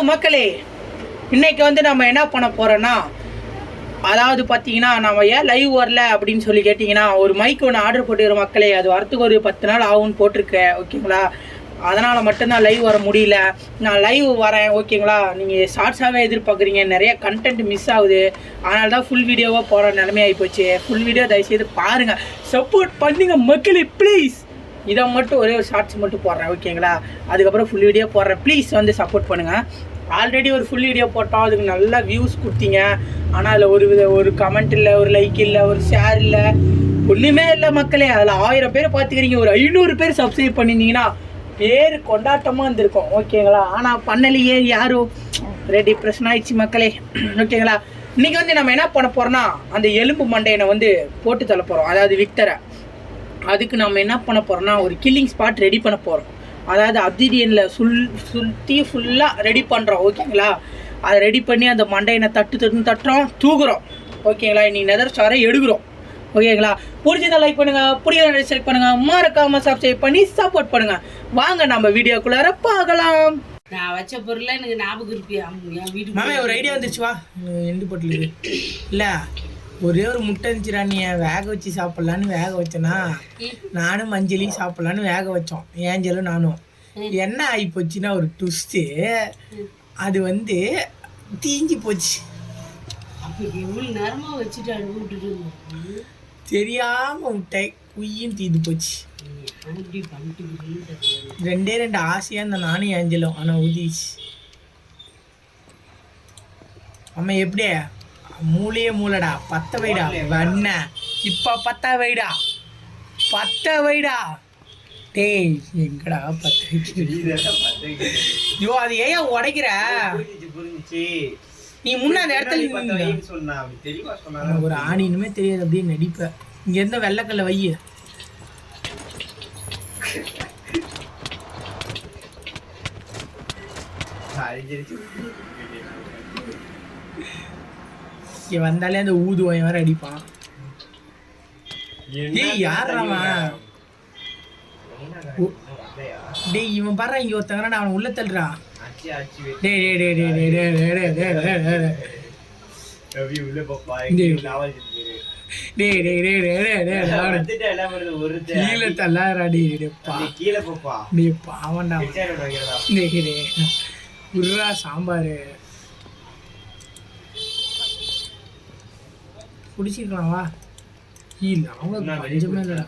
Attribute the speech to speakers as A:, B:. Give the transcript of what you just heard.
A: மக்களே, இன்னைக்கு வந்து நம்ம என்ன பண்ண போகிறோன்னா, அதாவது பார்த்தீங்கன்னா நம்ம ஏன் லைவ் வரல அப்படின்னு சொல்லி கேட்டிங்கன்னா, ஒரு மைக் ஒன்று ஆர்டர் போட்டுக்கிற மக்களே, அது வரத்துக்கு ஒரு 10 நாள் ஆகும்னு போட்டிருக்கேன். ஓகேங்களா, அதனால் மட்டும்தான் லைவ் வர முடியல. நான் லைவ் வரேன். ஓகேங்களா, நீங்கள் ஷார்ட்ஸாகவே எதிர்பார்க்குறீங்க, நிறைய கண்டென்ட் மிஸ் ஆகுது. அதனால தான் ஃபுல் வீடியோவாக போகிற நிலைமையாகி போச்சு. ஃபுல் வீடியோ தயவுசெய்து பாருங்கள், சப்போர்ட் பண்ணுங்க மக்களே ப்ளீஸ். இதை மட்டும் ஒரே ஒரு ஷார்ட்ஸ் மட்டும் போடுறேன். ஓகேங்களா, அதுக்கப்புறம் ஃபுல் வீடியோ போடுறேன். ப்ளீஸ் வந்து சப்போர்ட் பண்ணுங்கள். ஆல்ரெடி ஒரு ஃபுல் வீடியோ போட்டோம், அதுக்கு நல்லா வியூஸ் கொடுத்தீங்க. ஆனால் அதில் ஒரு கமெண்ட் இல்லை, ஒரு லைக் இல்லை, ஒரு ஷேர் இல்லை, ஒன்றுமே இல்லை மக்களே. அதில் 1000 பேர் பார்த்துக்கிறீங்க, ஒரு 500 பேர் சப்ஸ்கிரைப் பண்ணியிருந்தீங்கன்னா பேர் கொண்டாட்டமாக இருந்திருக்கும். ஓகேங்களா, ஆனால் பண்ணலையே யாரும். ரெடி பிரச்சனை ஆயிடுச்சு மக்களே. ஓகேங்களா, இன்றைக்கி வந்து நம்ம என்ன பண்ண போகிறோன்னா, அந்த எலும்பு மண்டையனை வந்து போட்டு தள்ள போகிறோம், அதாவது விக்டரை. அதுக்கு நம்ம என்ன பண்ண போகிறோம்னா, ஒரு கில்லிங் ஸ்பாட் ரெடி பண்ண போகிறோம். அதாவது அப்சிடியனில் சுற்றி ஃபுல்லாக ரெடி பண்ணுறோம். ஓகேங்களா, அதை ரெடி பண்ணி அந்த மண்டையனை தட்டுறோம், தூக்குறோம். ஓகேங்களா, இன்றைக்கி நெதர் ஸ்டாரை எடுக்கிறோம். ஓகேங்களா, பிடிச்சதை லைக் பண்ணுங்கள், பிடிக்காத டிஸ்லைக் பண்ணுங்கள், மறக்காமல் சப்ஸ்கிரைப் பண்ணி சப்போர்ட் பண்ணுங்கள். வாங்க நம்ம வீடியோக்குள்ளார பார்க்கலாம்.
B: நான் வச்ச பொருளை எனக்கு ஞாபகம் இருப்பியா? என் வீட்டுக்கு
A: மாமே ஒரு ஐடியா வந்துச்சு, வா எண்டு போட்டுலுது இல்லை, ஒரே ஒரு முட்டை இருந்துச்சுடா, நீ வேக வச்சு சாப்பிட்லான்னு வேக வச்சேன்னா, நானும் மஞ்சளையும் சாப்பிட்லான்னு வேக வச்சோம், ஏஞ்சலும் நானும். என்ன ஆகி போச்சுன்னா ஒரு ட்விஸ்ட்டு, அது வந்து தீஞ்சு போச்சு.
B: அப்போ எவ்வளோ நேரமாக வச்சுட்டு விட்டுட்டு
A: தெரியாமல் விட்டை, குய்யும் தீந்து போச்சு. ரெண்டே 2 ஆசையாக இருந்த நானும் ஏஞ்சலும், ஆனால் ஊதிச்சு. அம்மா எப்படியே மூளையே மூளைடா, 10 வைடா வண்ண, இப்போ 10 வைடா, 10 வைடா. டேய் எங்கடா 10 வைக்க? ஐயோ அது ஏன் உடைக்கிற? நீ முன்ன அந்த இடத்துல ஒரு ஆணினுமே தெரியாது, அப்படியே நடிப்ப. இங்க இருந்த வெள்ளக்கல்ல வைய. வந்தாலே அந்த ஊதுவாய் வேற அடிப்பான். டேய் யாரா? டேய் இவன் பாரு, இங்க ஒருத்தங்க அவன் உள்ள தள்ளுறா. டேய் டேய் டேய் டேய் டேய் டேய் டேய் டேய் டேய் டேய் டேய் கீழே தள்ளாராடி. டேய் பாவண்டா. டேய் டேய் உருவா சாம்பார் குடிச்சிருக்கலாம் வா. இல்லை அவங்க பஞ்சமே இல்லைடா.